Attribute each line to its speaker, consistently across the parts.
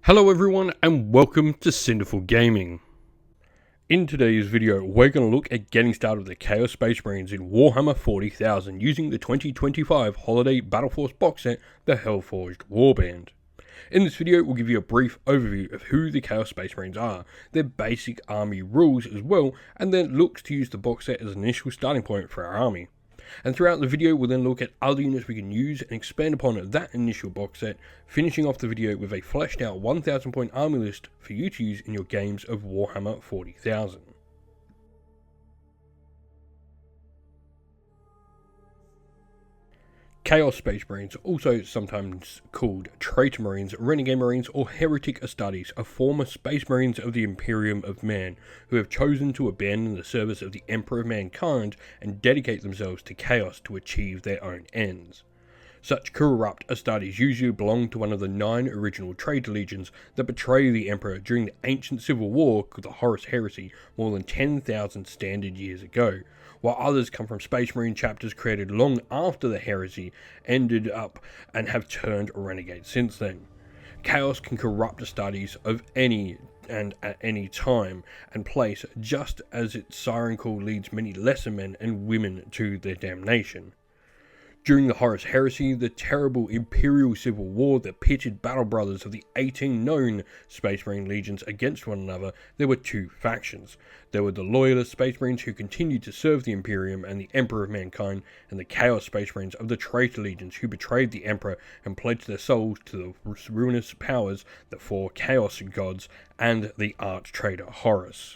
Speaker 1: Hello everyone and welcome to Cinderful Gaming. In today's video we're going to look at getting started with the Chaos Space Marines in Warhammer 40,000 using the 2025 Holiday Battle Force box set, the Hellforged Warband. In this video we'll give you a brief overview of who the Chaos Space Marines are, their basic army rules as well, and then looks to use the box set as an initial starting point for our army. And throughout the video we'll then look at other units we can use and expand upon that initial box set, finishing off the video with a fleshed out 1000 point army list for you to use in your games of Warhammer 40,000. Chaos Space Marines, also sometimes called Traitor Marines, Renegade Marines or Heretic Astartes, are former Space Marines of the Imperium of Man, who have chosen to abandon the service of the Emperor of Mankind and dedicate themselves to Chaos to achieve their own ends. Such corrupt Astartes usually belong to one of the 9 original traitor legions that betrayed the Emperor during the ancient civil war called the Horus Heresy more than 10,000 standard years ago, while others come from Space Marine chapters created long after the heresy ended up and have turned renegade since then. Chaos can corrupt Astartes of any and at any time and place, just as its siren call leads many lesser men and women to their damnation. During the Horus Heresy, the terrible Imperial Civil War that pitted battle brothers of the 18 known Space Marine legions against one another, there were 2 factions. There were the Loyalist Space Marines who continued to serve the Imperium and the Emperor of Mankind, and the Chaos Space Marines of the Traitor Legions who betrayed the Emperor and pledged their souls to the ruinous powers, the 4 Chaos Gods, and the arch-traitor Horus.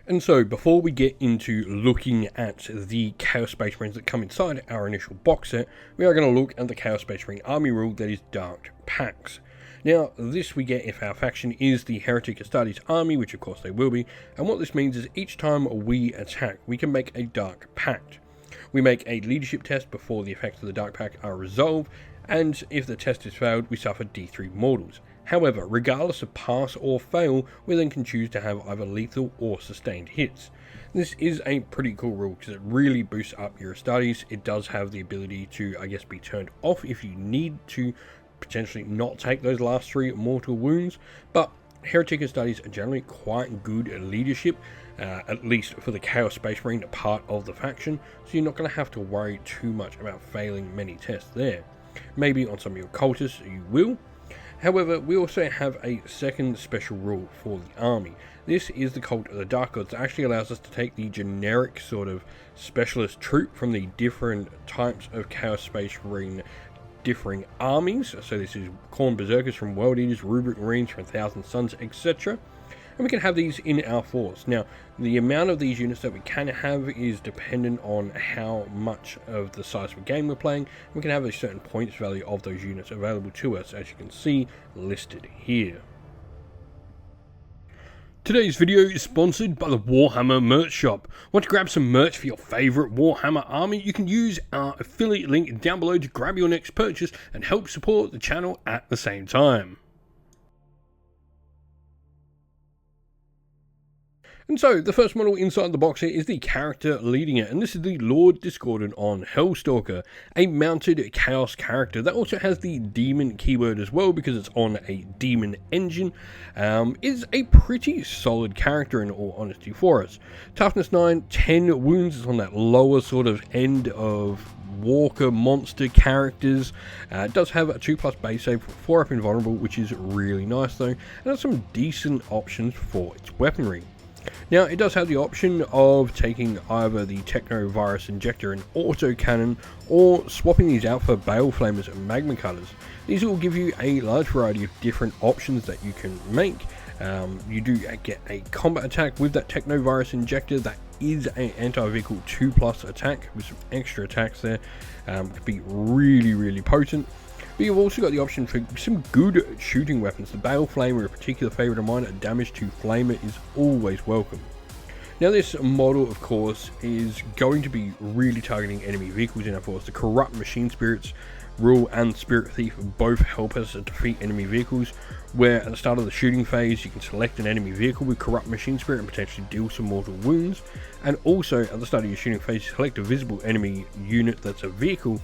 Speaker 1: And so, before we get into looking at the Chaos Space Marines that come inside our initial box set, we are going to look at the Chaos Space Marine army rule that is Dark Pacts. Now, this we get if our faction is the Heretic Astartes army, which of course they will be, and what this means is each time we attack, we can make a Dark Pact. We make a leadership test before the effects of the Dark Pact are resolved, and if the test is failed, we suffer D3 mortals. However, regardless of pass or fail, we then can choose to have either lethal or sustained hits. This is a pretty cool rule because it really boosts up your Astartes. It does have the ability to, be turned off if you need to potentially not take those last 3 mortal wounds, but Heretic Astartes are generally quite good at leadership, at least for the Chaos Space Marine part of the faction, so you're not going to have to worry too much about failing many tests there. Maybe on some of your cultists you will. However, we also have a second special rule for the army. This is the Cult of the Dark Gods that actually allows us to take the generic sort of specialist troop from the different types of Chaos Space Marine differing armies. So this is Khorne Berserkers from World Eaters, Rubric Marines from Thousand Suns, etc. And we can have these in our force. Now, the amount of these units that we can have is dependent on how much of the size of the game we're playing. We can have a certain points value of those units available to us, as you can see listed here. Today's video is sponsored by the Warhammer merch shop. Want to grab some merch for your favourite Warhammer army? You can use our affiliate link down below to grab your next purchase and help support the channel at the same time. And so, the first model inside the box here is the character leading it, and this is the Lord Discordant on Hellstalker, a mounted Chaos character that also has the Demon keyword as well because it's on a Demon engine. Is a pretty solid character in all honesty for us. Toughness 9, 10 wounds, is on that lower sort of end of Walker monster characters. It does have a 2+ base save, 4 up invulnerable, which is really nice though, and has some decent options for its weaponry. Now, it does have the option of taking either the Technovirus Injector and Autocannon, or swapping these out for Bale Flamers and Magma Cutters. These will give you a large variety of different options that you can make. You do get a combat attack with that Technovirus Injector that is an anti-vehicle 2+ attack with some extra attacks there. Could be really potent. But you've also got the option for some good shooting weapons. The Bale Flamer, a particular favourite of mine, a damage to Flamer, is always welcome. Now this model, of course, is going to be really targeting enemy vehicles in our force. The Corrupt Machine Spirits Rule and Spirit Thief both help us defeat enemy vehicles, where at the start of the shooting phase you can select an enemy vehicle with Corrupt Machine Spirit and potentially deal some mortal wounds, and also at the start of your shooting phase you select a visible enemy unit that's a vehicle,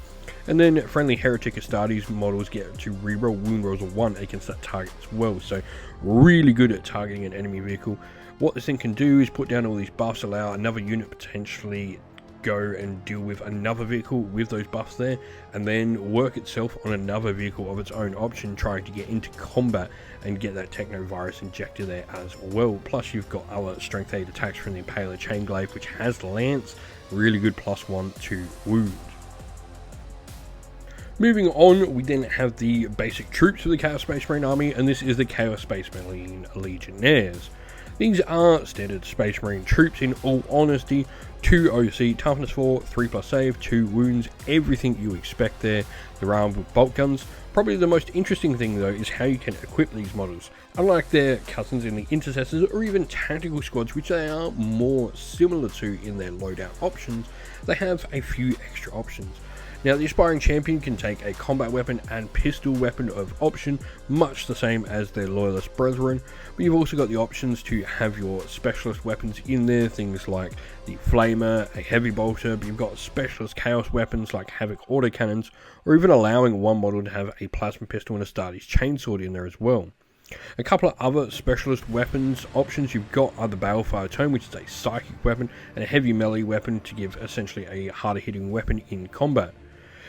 Speaker 1: and then friendly Heretic Astartes models get to reroll wound rolls of 1 against that target as well, so really good at targeting an enemy vehicle. What this thing can do is put down all these buffs, allow another unit potentially go and deal with another vehicle with those buffs there, and then work itself on another vehicle of its own option, trying to get into combat and get that Techno Virus injector there as well. Plus you've got other strength 8 attacks from the Impaler Chainglaive, which has Lance, really good +1 to wound. Moving on, we then have the basic troops of the Chaos Space Marine army, and this is the Chaos Space Marine Legionnaires. These are standard Space Marine troops in all honesty. 2 OC, toughness 4, 3+ save, 2 wounds, everything you expect there. They're armed with bolt guns. Probably the most interesting thing though is how you can equip these models. Unlike their cousins in the Intercessors or even Tactical Squads, which they are more similar to in their loadout options, they have a few extra options. Now the Aspiring Champion can take a combat weapon and pistol weapon of option, much the same as their Loyalist brethren, but you've also got the options to have your specialist weapons in there, things like the Flamer, a Heavy Bolter, but you've got specialist chaos weapons like Havoc autocannons, or even allowing one model to have a Plasma Pistol and Astartes Chainsword in there as well. A couple of other specialist weapons options you've got are the Balefire Tome, which is a psychic weapon, and a heavy melee weapon to give essentially a harder hitting weapon in combat.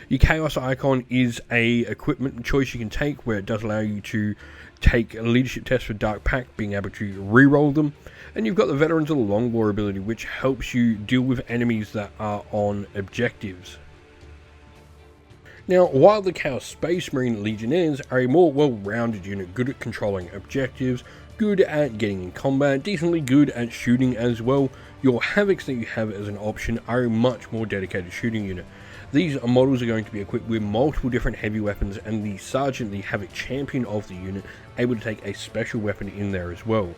Speaker 1: Your Chaos Icon is a equipment choice you can take, where it does allow you to take a leadership test for Dark Pact, being able to reroll them. And you've got the Veterans of the Long War ability, which helps you deal with enemies that are on objectives. Now, while the Chaos Space Marine Legionnaires are a more well-rounded unit, good at controlling objectives, good at getting in combat, decently good at shooting as well, your Havocs that you have as an option are a much more dedicated shooting unit. These models are going to be equipped with multiple different heavy weapons, and the Sergeant, the Havoc champion of the unit, able to take a special weapon in there as well.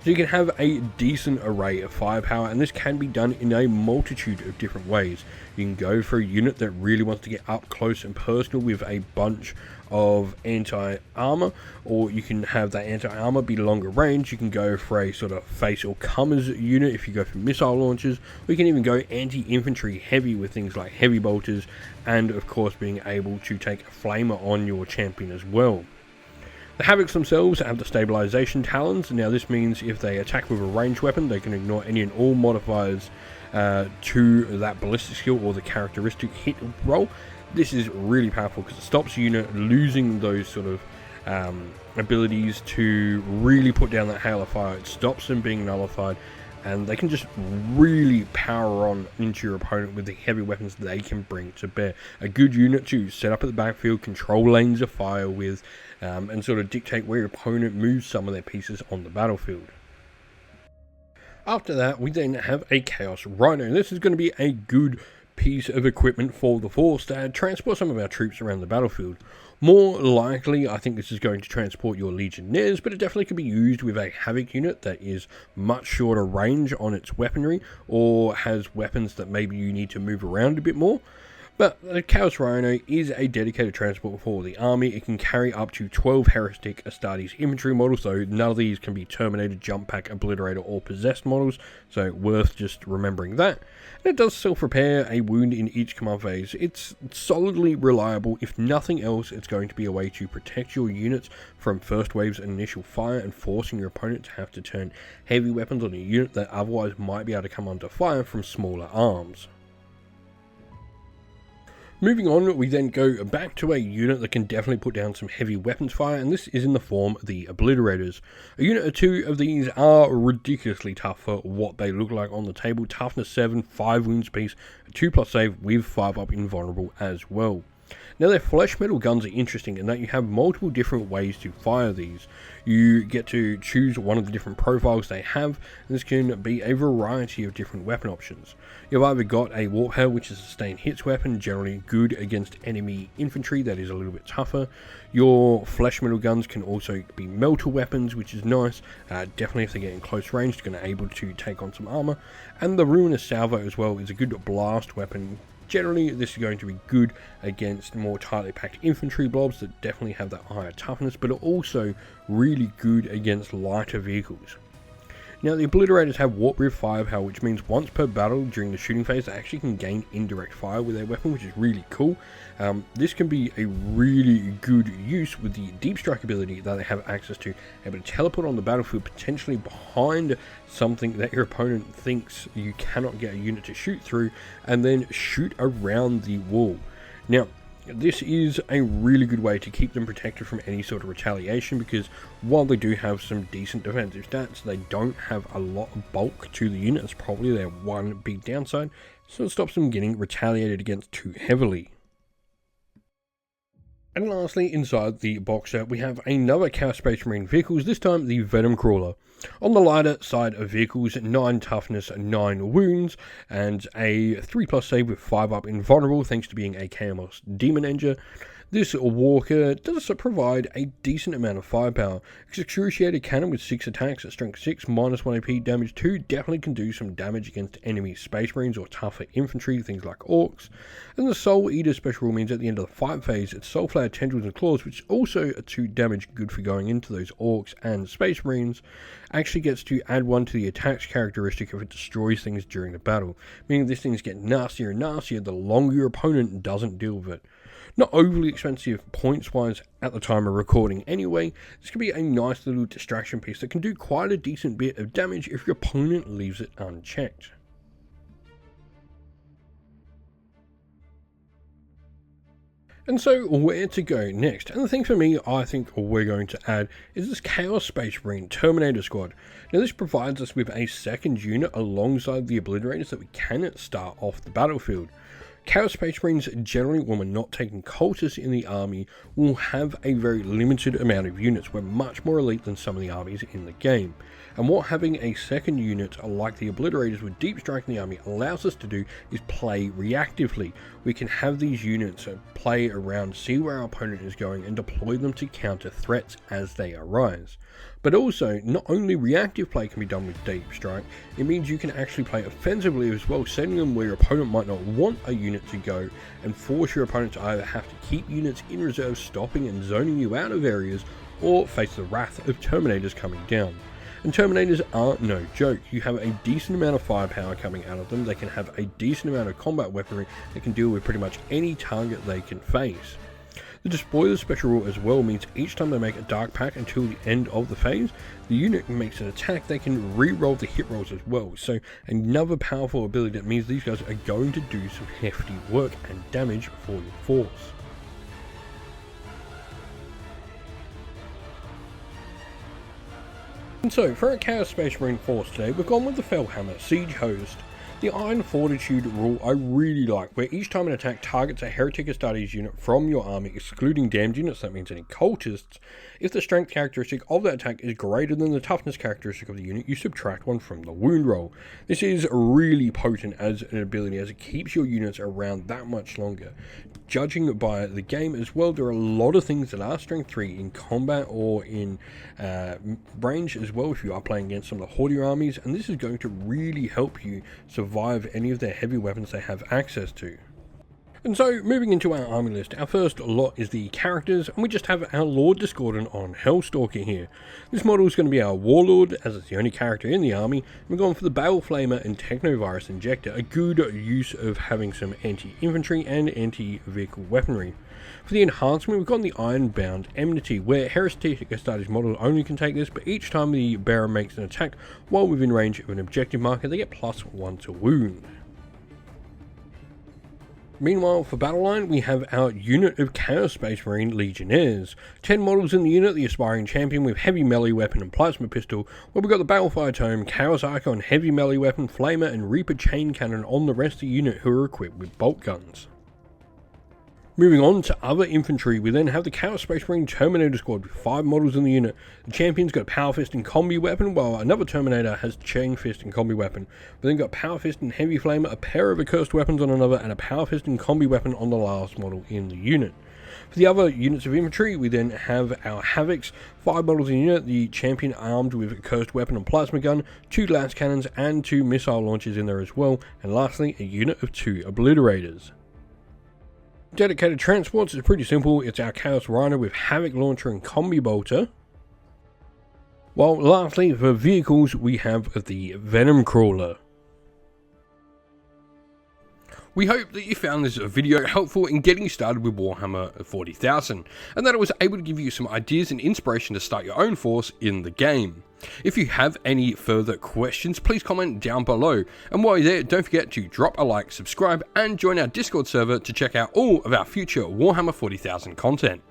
Speaker 1: So you can have a decent array of firepower, and this can be done in a multitude of different ways. You can go for a unit that really wants to get up close and personal with a bunch of anti-armor, or you can have that anti-armor be longer range. You can go for a sort of face or comers unit if you go for missile launchers, or you can even go anti-infantry heavy with things like heavy bolters, and of course being able to take a flamer on your champion as well. The Havocs themselves have the Stabilization Talons. Now this means if they attack with a ranged weapon, they can ignore any and all modifiers to that ballistic skill or the characteristic hit roll. This is really powerful because it stops the unit losing those sort of abilities to really put down that hail of fire. It stops them being nullified, and they can just really power on into your opponent with the heavy weapons they can bring to bear. A good unit to set up at the backfield, control lanes of fire with, and sort of dictate where your opponent moves some of their pieces on the battlefield. After that, we then have a Chaos Rhino. This is going to be a good piece of equipment for the Force to transport some of our troops around the battlefield. More likely, I think this is going to transport your Legionnaires, but it definitely could be used with a Havoc unit that is much shorter range on its weaponry, or has weapons that maybe you need to move around a bit more. But the Chaos Rhino is a dedicated transport for the army. It can carry up to 12 Heretic Astartes infantry models, so none of these can be Terminator, Jump Pack, Obliterator, or Possessed models, so worth just remembering that. And it does self-repair a wound in each command phase. It's solidly reliable. If nothing else, it's going to be a way to protect your units from first waves and initial fire, and forcing your opponent to have to turn heavy weapons on a unit that otherwise might be able to come under fire from smaller arms. Moving on, we then go back to a unit that can definitely put down some heavy weapons fire, and this is in the form of the Obliterators. A unit or two of these are ridiculously tough for what they look like on the table. Toughness 7, 5 wounds apiece, a 2+ save with 5 up invulnerable as well. Now their flesh metal guns are interesting in that you have multiple different ways to fire these. You get to choose one of the different profiles they have, and this can be a variety of different weapon options. You've either got a Warp Hail, which is a sustained hits weapon, generally good against enemy infantry that is a little bit tougher. Your flesh metal guns can also be melter weapons, which is nice, definitely if they get in close range, they're going to be able to take on some armor. And the Ruinous Salvo as well is a good blast weapon, Generally, this is going to be good against more tightly packed infantry blobs that definitely have that higher toughness, but are also really good against lighter vehicles. Now, the Obliterators have Warp Rift firepower, which means once per battle during the shooting phase, they actually can gain indirect fire with their weapon, which is really cool. This can be a really good use with the Deep Strike ability that they have access to, able to teleport on the battlefield, potentially behind something that your opponent thinks you cannot get a unit to shoot through, and then shoot around the wall. Now, this is a really good way to keep them protected from any sort of retaliation, because while they do have some decent defensive stats, they don't have a lot of bulk to the unit. It's probably their one big downside, so it stops them getting retaliated against too heavily. And lastly, inside the boxer, we have another Chaos Space Marine vehicles, this time the Venom Crawler. On the lighter side of vehicles, 9 toughness, 9 wounds, and a 3+ save with 5 up invulnerable thanks to being a Chaos Demon Engine. This walker does provide a decent amount of firepower. Excruciated Cannon with 6 attacks at strength 6, -1 AP, damage 2, definitely can do some damage against enemy Space Marines or tougher infantry, things like Orcs. And the Soul Eater special means at the end of the fight phase, it's Soul Flare, Tendrils and Claws, which also are 2 damage, good for going into those Orcs and Space Marines, actually gets to add 1 to the attacks characteristic if it destroys things during the battle, meaning this thing's get nastier and nastier the longer your opponent doesn't deal with it. Not overly expensive points-wise at the time of recording anyway, this can be a nice little distraction piece that can do quite a decent bit of damage if your opponent leaves it unchecked. And so, where to go next? And the thing for me, I think we're going to add is this Chaos Space Marine Terminator Squad. Now, this provides us with a second unit alongside the Obliterators that we can start off the battlefield. Chaos Space Marines generally, when we're not taking cultists in the army, will have a very limited amount of units. We're much more elite than some of the armies in the game. And what having a second unit like the Obliterators with Deep Strike in the army allows us to do is play reactively. We can have these units play around, see where our opponent is going, and deploy them to counter threats as they arise. But also, not only reactive play can be done with Deep Strike, it means you can actually play offensively as well, sending them where your opponent might not want a unit to go, and force your opponent to either have to keep units in reserve stopping and zoning you out of areas, or face the wrath of Terminators coming down. And Terminators are no joke. You have a decent amount of firepower coming out of them, they can have a decent amount of combat weaponry that can deal with pretty much any target they can face. The Despoiler special rule as well means each time they make a Dark Pact until the end of the phase, the unit makes an attack, they can re-roll the hit rolls as well. So another powerful ability that means these guys are going to do some hefty work and damage for your force. And so, for our Chaos Space Marine force today, we've gone with the Fellhammer Siege Host. The Iron Fortitude rule I really like, where each time an attack targets a Heretic Astartes unit from your army, excluding damned units, that means any cultists, if the strength characteristic of that attack is greater than the toughness characteristic of the unit, you subtract 1 from the wound roll. This is really potent as an ability, as it keeps your units around that much longer. Judging by the game as well, there are a lot of things that are strength 3 in combat or in range as well if you are playing against some of the Hordier armies, and this is going to really help you survive any of their heavy weapons they have access to. And so, moving into our army list, our first lot is the characters, and we just have our Lord Discordant on Hellstalker here. This model is going to be our Warlord, as it's the only character in the army. We're going for the Bale Flamer and Technovirus Injector, a good use of having some anti-infantry and anti-vehicle weaponry. For the enhancement, we've got the Ironbound Enmity, where Heretic Astartes models only can take this, but each time the bearer makes an attack while within range of an objective marker, they get +1 to wound. Meanwhile, for Battleline, we have our unit of Chaos Space Marine Legionnaires. 10 models in the unit, the Aspiring Champion with Heavy Melee Weapon and Plasma Pistol, where we've got the Balefire Tome, Chaos Archon, Heavy Melee Weapon, Flamer and Reaper Chain Cannon on the rest of the unit, who are equipped with bolt guns. Moving on to other infantry, we then have the Chaos Space Marine Terminator Squad with 5 models in the unit. The Champion's got a Power Fist and Combi Weapon, while another Terminator has Chain Fist and Combi Weapon. We then got Power Fist and Heavy Flamer, a pair of Accursed Weapons on another, and a Power Fist and Combi Weapon on the last model in the unit. For the other units of infantry, we then have our Havocs, 5 models in unit, the champion armed with a cursed weapon and plasma gun, 2 lance cannons and 2 missile launchers in there as well, and lastly a unit of 2 obliterators. Dedicated transports is pretty simple. It's our Chaos Rhino with Havoc launcher and combi bolter. While lastly for vehicles we have the Venom Crawler. We hope that you found this video helpful in getting started with Warhammer 40,000, and that it was able to give you some ideas and inspiration to start your own force in the game. If you have any further questions, please comment down below, and while you're there, don't forget to drop a like, subscribe, and join our Discord server to check out all of our future Warhammer 40,000 content.